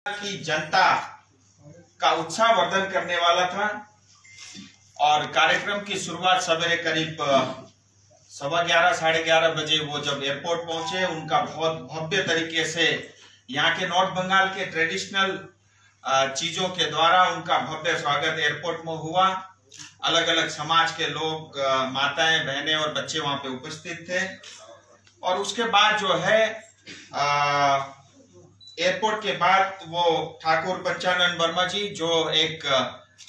की जनता का उत्साह वर्धन करने वाला था और कार्यक्रम की शुरुआत सवेरे करीब 11:15 साढ़े 11 बजे वो जब एयरपोर्ट पहुंचे, उनका बहुत भव्य तरीके से यहाँ के नॉर्थ बंगाल के ट्रेडिशनल चीजों के द्वारा उनका भव्य स्वागत एयरपोर्ट में हुआ। अलग अलग समाज के लोग, माताएं, बहनें और बच्चे वहां पे उपस्थित थे और उसके बाद जो है एयरपोर्ट के बाद वो ठाकुर बच्चानंद वर्मा जी, जो एक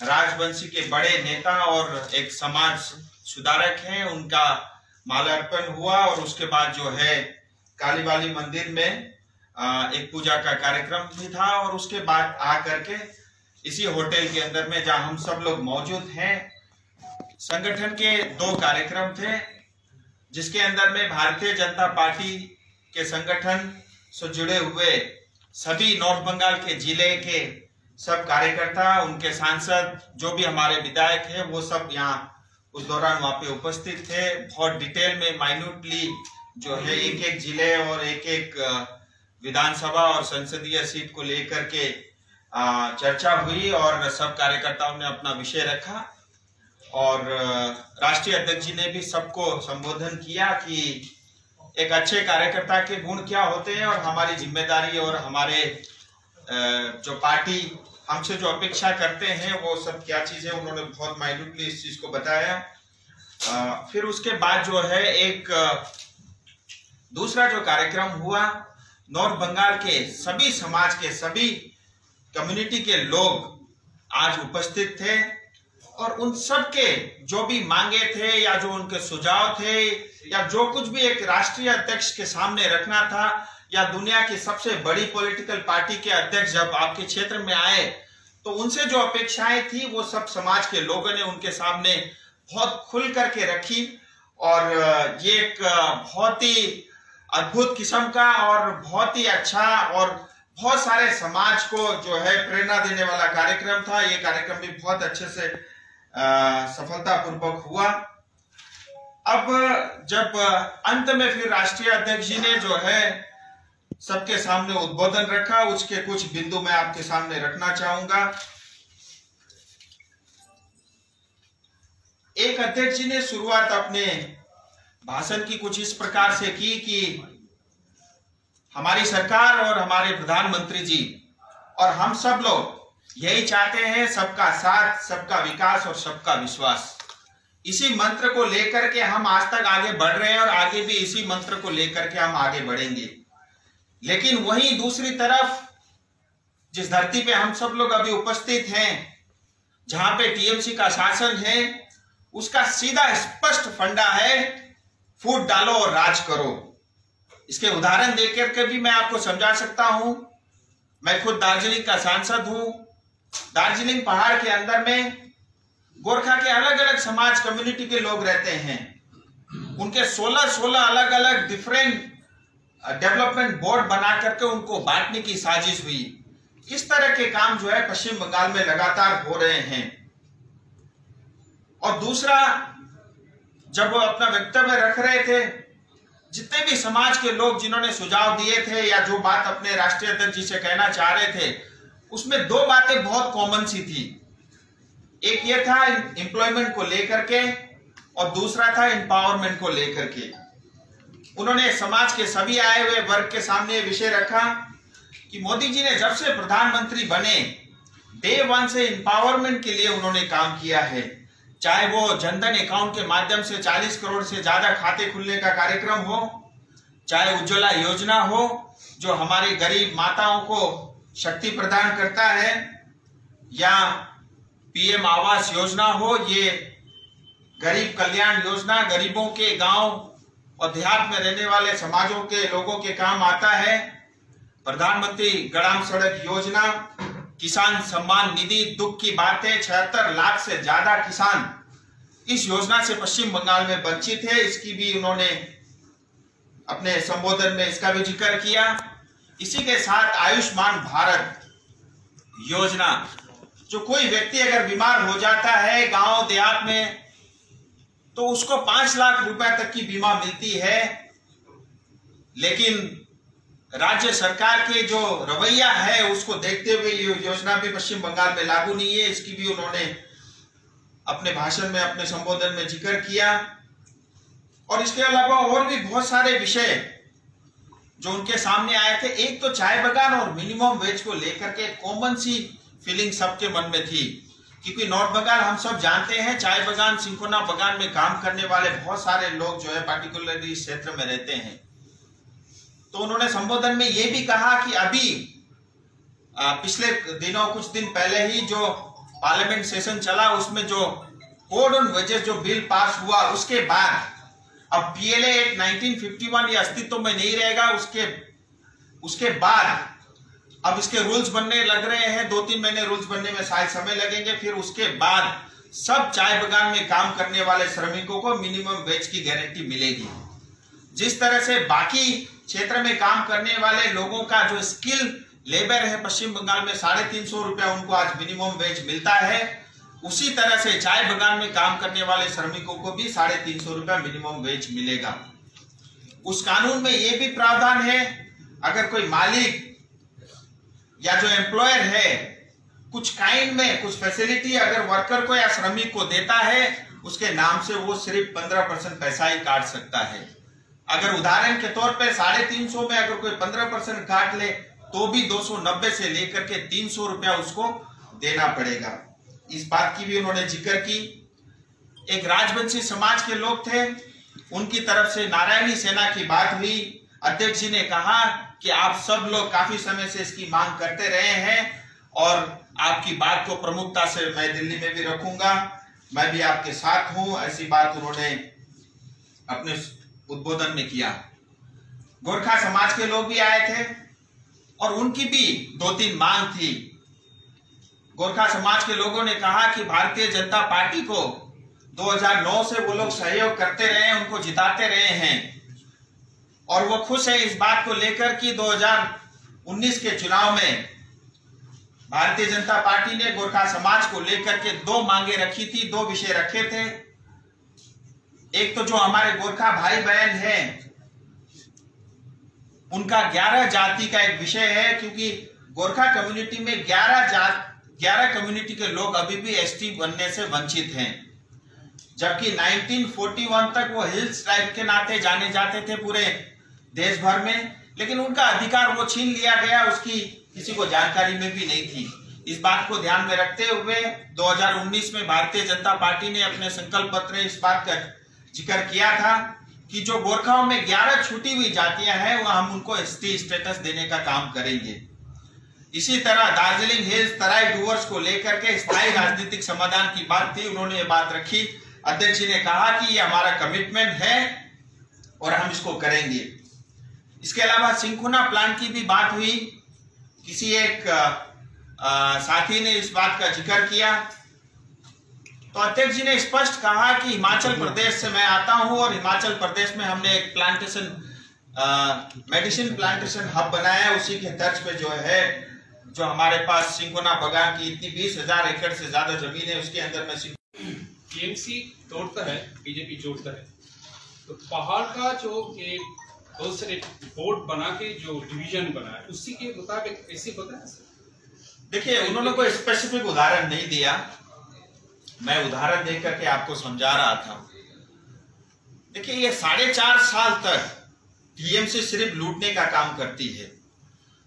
राजवंशी के बड़े नेता और एक समाज सुधारक हैं, उनका माल्यार्पण हुआ और उसके बाद जो है कालीबाली मंदिर में एक पूजा का कार्यक्रम भी था और उसके बाद आकर के इसी होटल के अंदर में जहां हम सब लोग मौजूद हैं, संगठन के 2 कार्यक्रम थे जिसके अंदर में भारतीय जनता पार्टी के संगठन से जुड़े हुए सभी नॉर्थ बंगाल के जिले के सब कार्यकर्ता, उनके सांसद, जो भी हमारे विधायक हैं, वो सब यहाँ उस दौरान वहां पे उपस्थित थे। बहुत डिटेल में माइन्यूटली जो है एक एक जिले और एक एक विधानसभा और संसदीय सीट को लेकर के चर्चा हुई और सब कार्यकर्ताओं ने अपना विषय रखा और राष्ट्रीय अध्यक्ष जी ने भी सबको संबोधन किया कि एक अच्छे कार्यकर्ता के गुण क्या होते हैं और हमारी जिम्मेदारी और हमारे जो पार्टी हमसे जो अपेक्षा करते हैं वो सब क्या चीजें, उन्होंने बहुत माइन्यूटली इस चीज को बताया। फिर उसके बाद जो है एक दूसरा जो कार्यक्रम हुआ, नॉर्थ बंगाल के सभी समाज के सभी कम्युनिटी के लोग आज उपस्थित थे और उन सब के जो भी मांगे थे या जो उनके सुझाव थे या जो कुछ भी एक राष्ट्रीय अध्यक्ष के सामने रखना था या दुनिया की सबसे बड़ी पॉलिटिकल पार्टी के अध्यक्ष जब आपके क्षेत्र में आए तो उनसे जो अपेक्षाएं थी वो सब समाज के लोगों ने उनके सामने बहुत खुल करके रखी और ये एक बहुत ही अद्भुत किस्म का और बहुत ही अच्छा और बहुत सारे समाज को जो है प्रेरणा देने वाला कार्यक्रम था। ये कार्यक्रम भी बहुत अच्छे से सफलतापूर्वक हुआ। अब जब अंत में फिर राष्ट्रीय अध्यक्ष जी ने जो है सबके सामने उद्बोधन रखा, उसके कुछ बिंदु मैं आपके सामने रखना चाहूंगा। एक अध्यक्ष जी ने शुरुआत अपने भाषण की कुछ इस प्रकार से की कि हमारी सरकार और हमारे प्रधानमंत्री जी और हम सब लोग यही चाहते हैं, सबका साथ, सबका विकास और सबका विश्वास। इसी मंत्र को लेकर के हम आज तक आगे बढ़ रहे हैं और आगे भी इसी मंत्र को लेकर के हम आगे बढ़ेंगे। लेकिन वहीं दूसरी तरफ जिस धरती पे हम सब लोग अभी उपस्थित हैं, जहां पे टीएमसी का शासन है, उसका सीधा स्पष्ट फंडा है फूट डालो और राज करो। इसके उदाहरण देकर के भी मैं आपको समझा सकता हूं। मैं खुद दार्जिलिंग का सांसद हूं। दार्जिलिंग पहाड़ के अंदर में गोरखा के अलग अलग समाज कम्युनिटी के लोग रहते हैं। उनके 16 अलग अलग डिफरेंट डेवलपमेंट बोर्ड बना करके उनको बांटने की साजिश हुई। इस तरह के काम जो है पश्चिम बंगाल में लगातार हो रहे हैं। और दूसरा, जब वो अपना वक्तव्य रख रहे थे, जितने भी समाज के लोग जिन्होंने सुझाव दिए थे या जो बात अपने राष्ट्रीय अध्यक्ष जी से कहना चाह रहे थे, उसमें 2 बातें बहुत कॉमन सी थी। एक ये था एम्प्लॉयमेंट को लेकर के और दूसरा था एम्पावरमेंट को लेकर के। उन्होंने समाज के सभी आए हुए वर्ग के सामने विषय रखा कि मोदी जी ने जब से प्रधानमंत्री बने, डे 1 से एम्पावरमेंट के लिए उन्होंने काम किया है। चाहे वो जनधन अकाउंट के माध्यम से 40 करोड़ से ज्यादा खाते खुलने का कार्यक्रम हो, चाहे उज्ज्वला योजना हो जो हमारी गरीब माताओं को शक्ति प्रदान करता है, या पीएम आवास योजना हो, ये गरीब कल्याण योजना गरीबों के गांव और देहात में रहने वाले समाजों के लोगों के काम आता है। प्रधानमंत्री ग्राम सड़क योजना, किसान सम्मान निधि, दुख की बात है 76 लाख से ज्यादा किसान इस योजना से पश्चिम बंगाल में वंचित है। इसकी भी उन्होंने अपने संबोधन में इसका भी जिक्र किया। इसी के साथ आयुष्मान भारत योजना, जो कोई व्यक्ति अगर बीमार हो जाता है गांव देहात में तो उसको 5 लाख रुपए तक की बीमा मिलती है, लेकिन राज्य सरकार के जो रवैया है उसको देखते हुए ये योजना भी पश्चिम बंगाल में लागू नहीं है, इसकी भी उन्होंने अपने भाषण में, अपने संबोधन में जिक्र किया। और इसके अलावा और भी बहुत सारे विषय जो उनके सामने आए थे। एक तो चाय बगान और मिनिमम वेज को लेकर के कॉमन सी फीलिंग सबके मन में थी, क्योंकि नॉर्थ बंगाल हम सब जानते हैं, चाय बगान, सिंकोना बगान में काम करने वाले बहुत सारे लोग जो है पार्टिकुलरली इस क्षेत्र में रहते हैं। तो उन्होंने संबोधन में ये भी कहा कि अभी पिछले दिनों, कुछ दिन पहले ही जो पार्लियामेंट सेशन चला उसमें जो कोड ऑन वेजेस जो बिल पास हुआ, उसके बाद अब पीएलए एक्ट 1951 ये अस्तित्व में नहीं रहेगा। उसके बाद अब इसके रूल्स बनने लग रहे हैं, 2-3 महीने रूल्स बनने में शायद समय लगेंगे। फिर उसके बाद सब चाय बगान में काम करने वाले श्रमिकों को मिनिमम वेज की गारंटी मिलेगी। जिस तरह से बाकी क्षेत्र में काम करने वाले लोगों का जो स्किल लेबर है पश्चिम बंगाल में 350 रुपया उनको आज मिनिमम वेज मिलता है, उसी तरह से चाय बगान में काम करने वाले श्रमिकों को भी 350 रुपया मिनिमम वेज मिलेगा। उस कानून में यह भी प्रावधान है, अगर कोई मालिक या जो एम्प्लॉयर है कुछ काइंड में कुछ फैसिलिटी अगर वर्कर को या श्रमिक को देता है, उसके नाम से वो सिर्फ 15% पैसा ही काट सकता है। अगर उदाहरण के तौर पे 350 में अगर कोई 15% काट ले तो भी 290 से लेकर के 300 रुपया उसको देना पड़ेगा। इस बात की भी उन्होंने जिक्र की। एक राजवंशी समाज के लोग थे, उनकी तरफ से नारायणी सेना की बात हुई। अध्यक्ष जी ने कहा कि आप सब लोग काफी समय से इसकी मांग करते रहे हैं और आपकी बात को प्रमुखता से मैं दिल्ली में भी रखूंगा, मैं भी आपके साथ हूं, ऐसी बात उन्होंने अपने उद्बोधन में किया। गोरखा समाज के लोग भी आए थे और उनकी भी 2-3 मांग थी। गोरखा समाज के लोगों ने कहा कि भारतीय जनता पार्टी को 2009 से वो लोग सहयोग करते रहे हैं, उनको जिताते रहे हैं और वो खुश है इस बात को लेकर कि 2019 के चुनाव में भारतीय जनता पार्टी ने गोरखा समाज को लेकर के 2 मांगे रखी थी, 2 विषय रखे थे। एक तो जो हमारे गोरखा भाई बहन हैं उनका 11 जाति का एक विषय है, क्योंकि गोरखा कम्युनिटी में 11 कम्युनिटी के लोग अभी भी एसटी बनने से वंचित हैं, जबकि 1941 तक वो हिल्स ट्राइब के नाते जाने जाते थे पूरे देश भर में, लेकिन उनका अधिकार वो छीन लिया गया, उसकी किसी को जानकारी में भी नहीं थी। इस बात को ध्यान में रखते हुए 2019 में भारतीय जनता पार्टी ने अपने संकल्प पत्र में इस बात का जिक्र किया था कि जो गोरखाओं में 11 छूटी हुई जातियां हैं वह हम उनको एसटी स्टेटस देने का काम करेंगे। इसी तरह दार्जिलिंग हिल्स, तराई डूवर्स को लेकर के स्थायी राजनीतिक समाधान की बात थी, उन्होंने ये बात रखी। अध्यक्ष जी ने कहा कि ये हमारा कमिटमेंट है और हम इसको करेंगे। इसके अलावा सिंकोना प्लांट की भी बात हुई, किसी एक साथी ने इस बात का जिक्र किया, तो अध्यक्ष जी ने स्पष्ट कहा कि हिमाचल प्रदेश से मैं आता हूं और हिमाचल प्रदेश में हमने एक प्लांटेशन मेडिसिन प्लांटेशन हब बनाया है, उसी के तर्ज पे जो है जो हमारे पास सिंकोना बगान की इतनी 20,000 एकड़ से ज्यादा जमीन है, उसके अंदर में टीएमसी तोड़ता है, बीजेपी जोड़ता है, तो पहाड़ का जो एक बहुत सारे बोर्ड बना के जो डिवीजन बना है उसी के मुताबिक ऐसे होता है। देखिए, उन्होंने कोई स्पेसिफिक उदाहरण नहीं दिया, मैं उदाहरण देकर के आपको समझा रहा था। देखिए, ये 4.5 साल तक टीएमसी सिर्फ लूटने का काम करती है।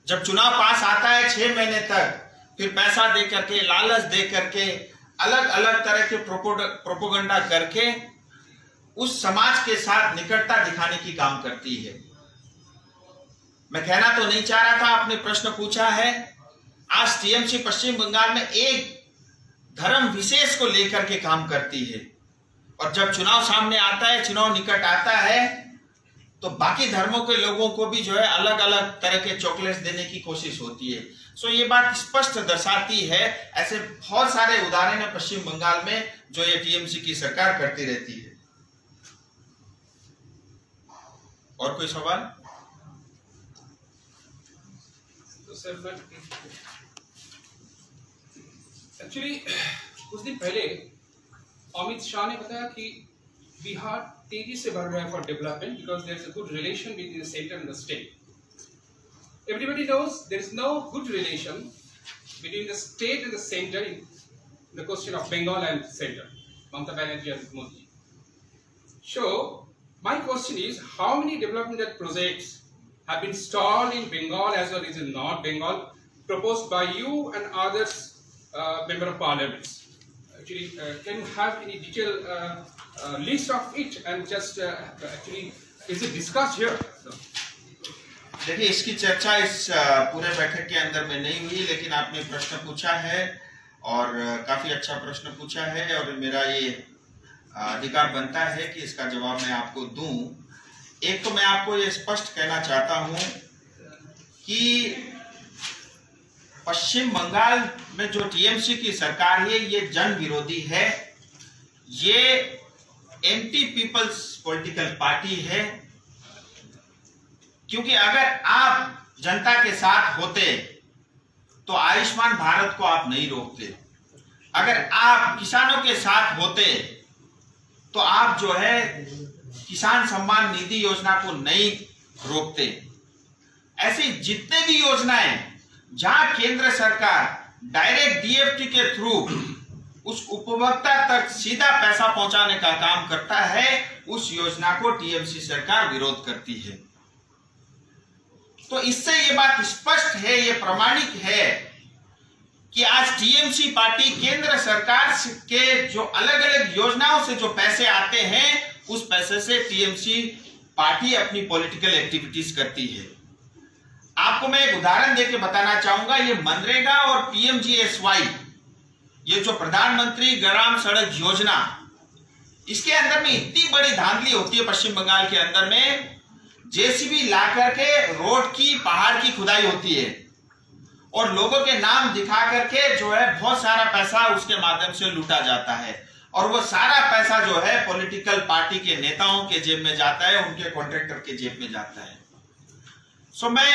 जब चुनाव पास आता है 6 महीने तक फिर पैसा दे करके, लालच दे करके, अलग अलग तरह के प्रोपोगंडा करके उस समाज के साथ निकटता दिखाने की काम करती है। मैं कहना तो नहीं चाह रहा था, आपने प्रश्न पूछा है। आज टीएमसी पश्चिम बंगाल में एक धर्म विशेष को लेकर के काम करती है और जब चुनाव सामने आता है, चुनाव निकट आता है, तो बाकी धर्मों के लोगों को भी जो है अलग अलग तरह के चॉकलेट्स देने की कोशिश होती है। सो ये बात स्पष्ट दर्शाती है, ऐसे बहुत सारे उदाहरण है पश्चिम बंगाल में जो ये टीएमसी की सरकार करती रहती है। और कोई सवाल? तो सर, एक्चुअली कुछ दिन पहले अमित शाह ने बताया कि बिहार तेजी से बढ़ रहा है for development because there is a good relation with the centre and the state. everybody knows there is no good relation between the state and the center in the question of Bengal and center, Mamata Banerjee and Modi. So my question is, how many developmental projects have been stalled in Bengal as well as in North Bengal, proposed by you and others, member of parliaments? Actually, can you have any detailed list of it and just actually is it discussed here? देखिए, इसकी चर्चा इस पूरे बैठक के अंदर में नहीं हुई, लेकिन आपने प्रश्न पूछा है और काफी अच्छा प्रश्न पूछा है और मेरा ये अधिकार बनता है कि इसका जवाब मैं आपको दूं। एक तो मैं आपको ये स्पष्ट कहना चाहता हूं कि पश्चिम बंगाल में जो टीएमसी की सरकार है ये जन विरोधी है, ये एंटी पीपल्स पॉलिटिकल पार्टी है। क्योंकि अगर आप जनता के साथ होते तो आयुष्मान भारत को आप नहीं रोकते, अगर आप किसानों के साथ होते तो आप जो है किसान सम्मान निधि योजना को नहीं रोकते। ऐसी जितने भी योजनाएं जहां केंद्र सरकार डायरेक्ट डीएफटी के थ्रू उस उपभोक्ता तक सीधा पैसा पहुंचाने का काम करता है, उस योजना को टीएमसी सरकार विरोध करती है। तो इससे ये बात स्पष्ट है, ये प्रमाणिक है कि आज टीएमसी पार्टी केंद्र सरकार के जो अलग अलग योजनाओं से जो पैसे आते हैं, उस पैसे से टीएमसी पार्टी अपनी पॉलिटिकल एक्टिविटीज करती है। आपको मैं एक उदाहरण देके बताना चाहूंगा, ये मनरेगा और पीएमजीएसवाई, ये जो प्रधानमंत्री ग्राम सड़क योजना, इसके अंदर में इतनी बड़ी धांधली होती है पश्चिम बंगाल के अंदर में। जेसीबी ला करके रोड की पहाड़ की खुदाई होती है और लोगों के नाम दिखा करके जो है बहुत सारा पैसा उसके माध्यम से लूटा जाता है और वो सारा पैसा जो है पॉलिटिकल पार्टी के नेताओं के जेब में जाता है, उनके कॉन्ट्रैक्टर के जेब में जाता है। सो मैं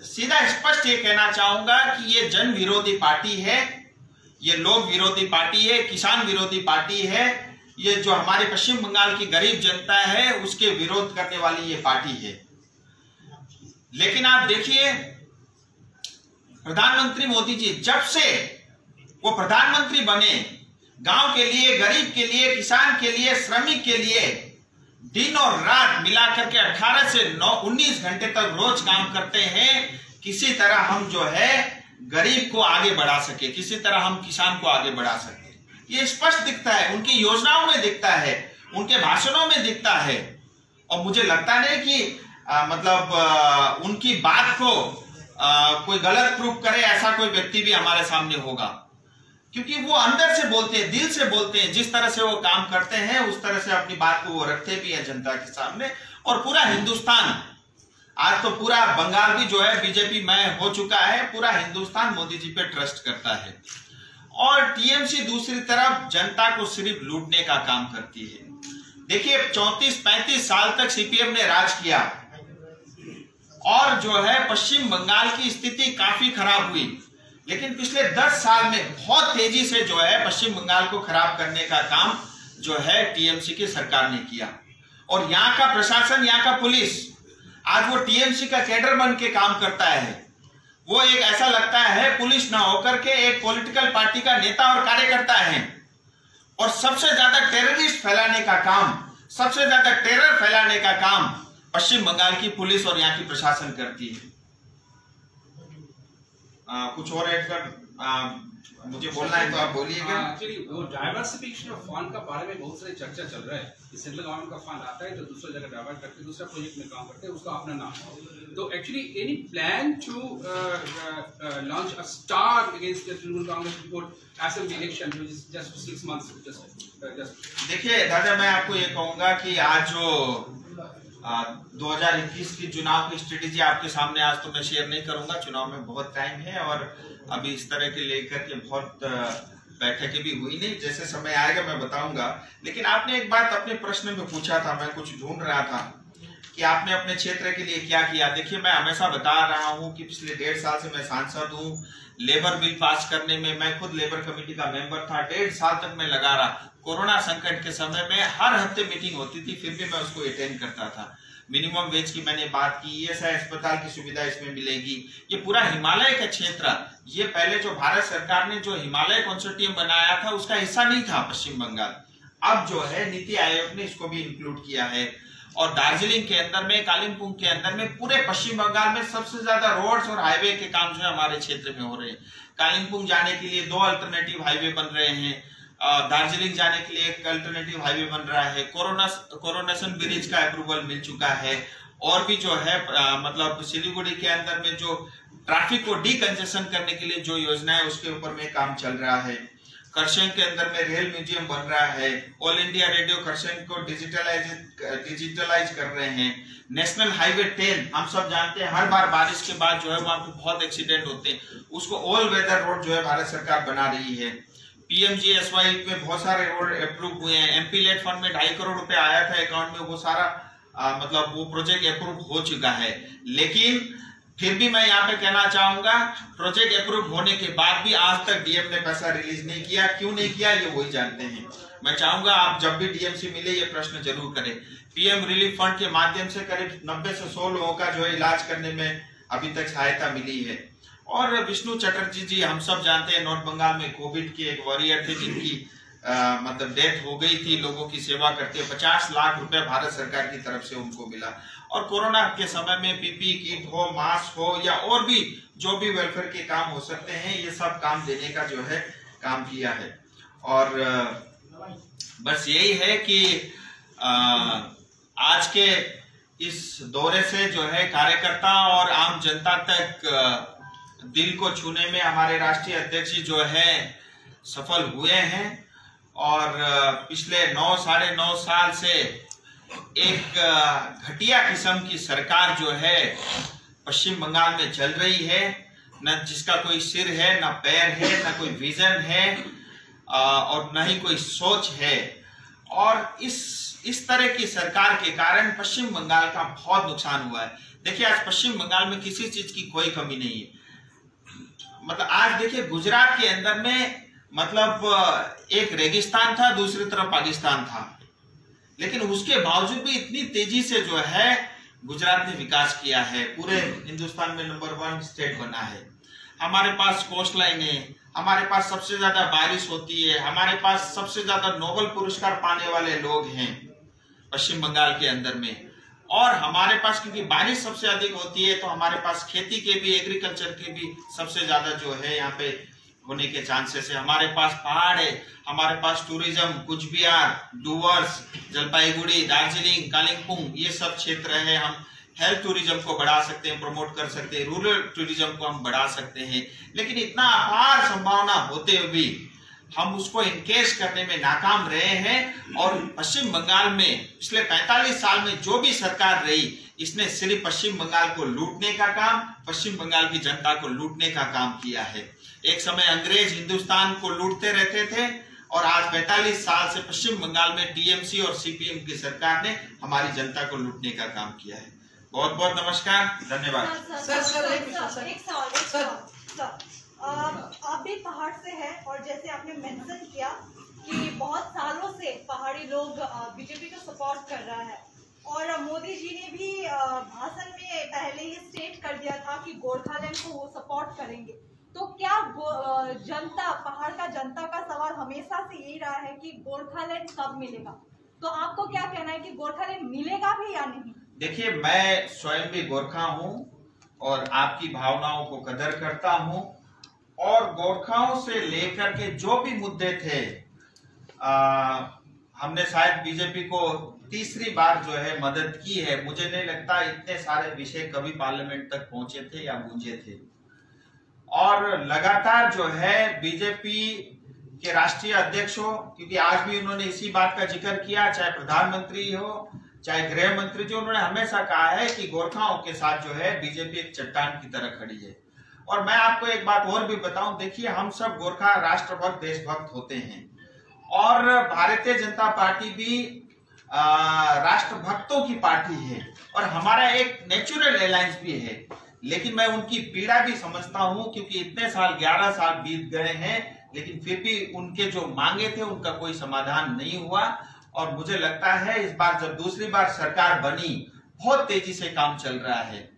सीधा स्पष्ट ये कहना चाहूंगा कि ये जन विरोधी पार्टी है, ये लोग विरोधी पार्टी है, किसान विरोधी पार्टी है, ये जो हमारे पश्चिम बंगाल की गरीब जनता है उसके विरोध करने वाली ये पार्टी है। लेकिन आप देखिए, प्रधानमंत्री मोदी जी जब से वो प्रधानमंत्री बने, गांव के लिए, गरीब के लिए, किसान के लिए, श्रमिक के लिए दिन और रात मिलाकर के 18 से 19 घंटे तक रोज काम करते हैं। किसी तरह हम जो है गरीब को आगे बढ़ा सके, किसी तरह हम किसान को आगे बढ़ा सके। ये स्पष्ट दिखता है, उनकी योजनाओं में दिखता है, उनके भाषणों में दिखता है। और मुझे लगता नहीं कि उनकी बात को कोई गलत प्रूफ करे ऐसा कोई व्यक्ति भी हमारे सामने होगा, क्योंकि वो अंदर से बोलते हैं, दिल से बोलते हैं। जिस तरह से वो काम करते हैं उस तरह से अपनी बात को वो रखते भी हैं जनता के सामने। और पूरा हिंदुस्तान, आज तो पूरा बंगाल भी जो है बीजेपी में हो चुका है, पूरा हिंदुस्तान मोदी जी पे ट्रस्ट करता है। और टीएमसी दूसरी तरफ जनता को सिर्फ लूटने का काम करती है। देखिए, 34-35 साल तक सीपीएम ने राज किया और जो है पश्चिम बंगाल की स्थिति काफी खराब हुई, लेकिन पिछले 10 साल में बहुत तेजी से जो है पश्चिम बंगाल को खराब करने का काम जो है टीएमसी की सरकार ने किया। और यहाँ का प्रशासन, यहाँ का पुलिस आज वो टीएमसी का कैडर बन के काम करता है। वो एक ऐसा लगता है पुलिस ना होकर के एक पॉलिटिकल पार्टी का नेता और कार्यकर्ता है। और सबसे ज्यादा टेररिस्ट फैलाने का काम, सबसे ज्यादा टेरर फैलाने का काम पश्चिम बंगाल की पुलिस और यहाँ की प्रशासन करती है। कुछ और ऐड कर मुझे बोलना है तो आप बोलिएगा। एक्चुअली वो डाइवर्सिफिकेशन ऑफ फंड का बारे में बहुत सारी चर्चा चल रहा है। सेंट्रल गवर्नमेंट का फंड आता है तो दूसरी जगह डाइवर्ट करके दूसरा प्रोजेक्ट में काम करते हैं, उसका अपना नाम। तो actually any plan to launch a star against the Trinamool Congress before assembly election which is just 6 months just. देखिए दादा, मैं आपको ये कहूंगा कि आज जो 2021 की चुनाव की स्ट्रेटेजी आपके सामने आज तो मैं शेयर नहीं करूंगा, चुनाव में बहुत टाइम है और अभी इस तरह के लेकर के बहुत बैठकें भी हुई नहीं। जैसे समय आएगा मैं बताऊंगा। लेकिन आपने एक बात अपने प्रश्न में पूछा था, मैं कुछ ढूंढ रहा था कि आपने अपने क्षेत्र के लिए क्या किया। देखिए, मैं हमेशा बता रहा हूं कि पिछले 1.5 साल से मैं सांसद हूं। लेबर बिल पास करने में मैं खुद लेबर कमेटी का मेंबर था, 1.5 साल तक मैं लगा रहा। कोरोना संकट के समय में हर हफ्ते मीटिंग होती थी, फिर भी मैं उसको अटेंड करता था। मिनिमम वेज की मैंने बात की, ईएसआई अस्पताल की सुविधा इसमें मिलेगी। ये पूरा हिमालय का क्षेत्र, ये पहले जो भारत सरकार ने जो हिमालय कंसोर्टियम बनाया था उसका हिस्सा नहीं था पश्चिम बंगाल, अब जो है नीति आयोग ने इसको भी इंक्लूड किया है। और दार्जिलिंग के अंदर में, कालिम्पोंग के अंदर में, पूरे पश्चिम बंगाल में सबसे ज्यादा रोड्स और हाईवे के काम जो है हमारे क्षेत्र में हो रहे हैं। कालिम्पोंग जाने के लिए 2 अल्टरनेटिव हाईवे बन रहे हैं, दार्जिलिंग जाने के लिए एक अल्टरनेटिव हाईवे बन रहा है, कोरोनेशन ब्रिज का अप्रूवल मिल चुका है, और भी जो है मतलब सिलीगुड़ी के अंदर में जो ट्रैफिक को डीकंजेशन करने के लिए जो योजना है उसके ऊपर में काम चल रहा है। करसेंग के अंदर में रेल म्यूजियम बन रहा है, ऑल इंडिया रेडियो करसेंग को डिजिटलाइज कर रहे हैं। नेशनल हाईवे 10 हम सब जानते हैं, हर बार बारिश के बाद जो है वहां पे बहुत एक्सीडेंट होते हैं, उसको ऑल वेदर रोड जो है भारत सरकार बना रही है। पीएमजीएसवाई में बहुत सारे रोड अप्रूव हुए हैं, एमपी लेड फंड में 2.5 करोड़ रुपए आया था अकाउंट में, वो सारा मतलब वो प्रोजेक्ट अप्रूव हो चुका है। लेकिन फिर भी मैं यहाँ पे कहना चाहूंगा, प्रोजेक्ट अप्रूव होने के बाद भी आज तक डीएम ने पैसा रिलीज नहीं किया। क्यों नहीं किया ये वही जानते हैं। मैं चाहूंगा आप जब भी डीएमसी मिले ये प्रश्न जरूर करें। पीएम रिलीफ फंड के माध्यम से करीब 90 से 100 लोगों का जो है इलाज करने में अभी तक सहायता मिली है। और विष्णु चटर्जी जी हम सब जानते हैं, नॉर्थ बंगाल में कोविड के एक वॉरियर थे जिनकी मतलब डेथ हो गई थी, लोगों की सेवा करते 50 लाख रुपए भारत सरकार की तरफ से उनको मिला। और कोरोना के समय में पीपी किट हो, मास्क हो, या और भी जो भी वेलफेयर के काम हो सकते हैं, ये सब काम देने का जो है काम किया है। और बस यही है कि आज के इस दौरे से जो है कार्यकर्ता और आम जनता तक दिल को छूने में हमारे राष्ट्रीय अध्यक्ष जो है सफल हुए हैं। और पिछले 9-9.5 साल से एक घटिया किस्म की सरकार जो है पश्चिम बंगाल में चल रही है, न जिसका कोई सिर है, न पैर है, न कोई विजन है, और न ही कोई सोच है। और इस तरह की सरकार के कारण पश्चिम बंगाल का बहुत नुकसान हुआ है। देखिए आज पश्चिम बंगाल में किसी चीज की कोई कमी नहीं है। मतलब आज देखिए गुजरात के अंदर में मतलब एक रेगिस्तान था, दूसरी तरफ पाकिस्तान था, लेकिन उसके बावजूद भी इतनी तेजी से जो है गुजरात ने विकास किया है, पूरे हिंदुस्तान में नंबर 1 स्टेट बना है। हमारे पास कोस्ट लाइन है, हमारे पास सबसे ज्यादा बारिश होती है, हमारे पास सबसे ज्यादा नोबेल पुरस्कार पाने वाले लोग हैं पश्चिम बंगाल के अंदर में। और हमारे पास क्योंकि बारिश सबसे अधिक होती है तो हमारे पास खेती के भी, एग्रीकल्चर के भी सबसे ज्यादा जो है यहाँ पे होने के चांसेस है। हमारे पास पहाड़ है, हमारे पास टूरिज्म, कुचबिहार, डुवर्स, जलपाईगुड़ी, दार्जिलिंग, कालिम्पोंग, ये सब क्षेत्र है। हम हेल्थ टूरिज्म को बढ़ा सकते हैं, प्रमोट कर सकते हैं, रूरल टूरिज्म को हम बढ़ा सकते हैं। लेकिन इतना अपार संभावना होते हुए भी हम उसको इनकेश करने में नाकाम रहे हैं। और पश्चिम बंगाल में पिछले 45 साल में जो भी सरकार रही, इसने सिर्फ पश्चिम बंगाल को लूटने का काम, पश्चिम बंगाल की जनता को लूटने का काम किया है। एक समय अंग्रेज हिंदुस्तान को लूटते रहते थे और आज 45 साल से पश्चिम बंगाल में टीएमसी और सीपीएम की सरकार ने हमारी जनता को लूटने का काम किया है। बहुत बहुत नमस्कार, धन्यवाद। आप भी पहाड़ से हैं और जैसे आपने मेंशन किया कि बहुत सालों से पहाड़ी लोग बीजेपी को सपोर्ट कर रहा है, और मोदी जी ने भी भाषण में पहले ही स्टेट कर दिया था कि गोरखालैंड को वो सपोर्ट करेंगे। तो क्या जनता, पहाड़ का जनता का सवाल हमेशा से यही रहा है कि गोरखालैंड कब मिलेगा? तो आपको क्या कहना है कि गोरखालैंड मिलेगा भी या नहीं? देखिए, मैं स्वयं भी गोरखा हूँ और आपकी भावनाओं को कदर करता हूँ। और गोरखाओं से लेकर के जो भी मुद्दे थे, हमने शायद बीजेपी को तीसरी बार जो है मदद की है। मुझे नहीं लगता इतने सारे विषय कभी पार्लियामेंट तक पहुंचे थे या गूंजे थे। और लगातार जो है बीजेपी के राष्ट्रीय अध्यक्ष हो, क्योंकि आज भी उन्होंने इसी बात का जिक्र किया, चाहे प्रधानमंत्री हो चाहे गृह मंत्री, जो उन्होंने हमेशा कहा है कि गोरखाओं के साथ जो है बीजेपी एक चट्टान की तरह खड़ी है। और मैं आपको एक बात और भी बताऊं, देखिए हम सब गोरखा राष्ट्रभक्त, देशभक्त होते हैं और भारतीय जनता पार्टी भी राष्ट्रभक्तों की पार्टी है और हमारा एक नेचुरल अलायंस भी है। लेकिन मैं उनकी पीड़ा भी समझता हूं, क्योंकि इतने साल, 11 साल बीत गए हैं, लेकिन फिर भी उनके जो मांगे थे उनका कोई समाधान नहीं हुआ। और मुझे लगता है इस बार जब दूसरी बार सरकार बनी बहुत तेजी से काम चल रहा है।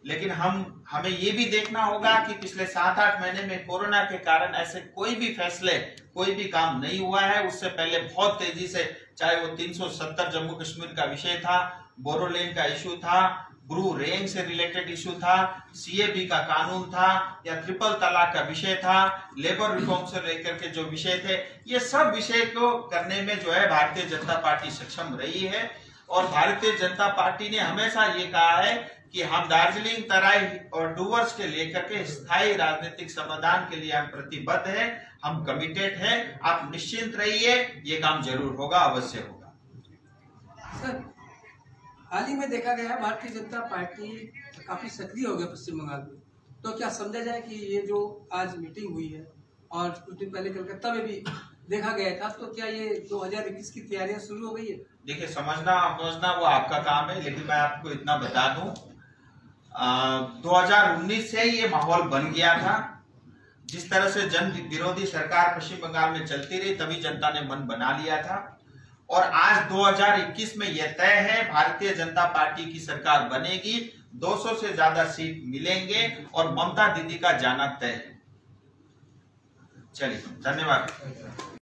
लेकिन हमें ये भी देखना होगा कि पिछले 7-8 महीने में कोरोना के कारण ऐसे कोई भी फैसले, कोई भी काम नहीं हुआ है। उससे पहले बहुत तेजी से, चाहे वो 370 जम्मू कश्मीर का विषय था, बोरोलैंड का इशू था, ब्रू रेंज से रिलेटेड इशू था, सीएबी का कानून था, या ट्रिपल तलाक का विषय था, लेबर रिफॉर्म से लेकर के जो विषय थे, ये सब विषय को करने में जो है भारतीय जनता पार्टी सक्षम रही है। और भारतीय जनता पार्टी ने हमेशा ये कहा है कि हम दार्जिलिंग, तराई और डूवर्स के लेकर के स्थायी राजनीतिक समाधान के लिए हम प्रतिबद्ध हैं, हम कमिटेड हैं। आप निश्चिंत रहिए, ये काम जरूर होगा, अवश्य होगा। सर, हाल ही में देखा गया है भारतीय जनता पार्टी काफी सक्रिय हो गया पश्चिम बंगाल में, तो क्या समझा जाए कि ये जो आज मीटिंग हुई है और कुछ दिन पहले कलकत्ता में भी देखा गया था, तो क्या ये 2021 की तैयारियां शुरू हो गई है? देखिए, समझना वो आपका काम है, लेकिन मैं आपको इतना बता दूं, 2019 से ये माहौल बन गया था। जिस तरह से जन विरोधी सरकार पश्चिम बंगाल में चलती रही, तभी जनता ने मन बना लिया था। और आज 2021 में यह तय है, भारतीय जनता पार्टी की सरकार बनेगी, 200 से ज्यादा सीट मिलेंगे और ममता दीदी का जाना तय है। चलिए, धन्यवाद।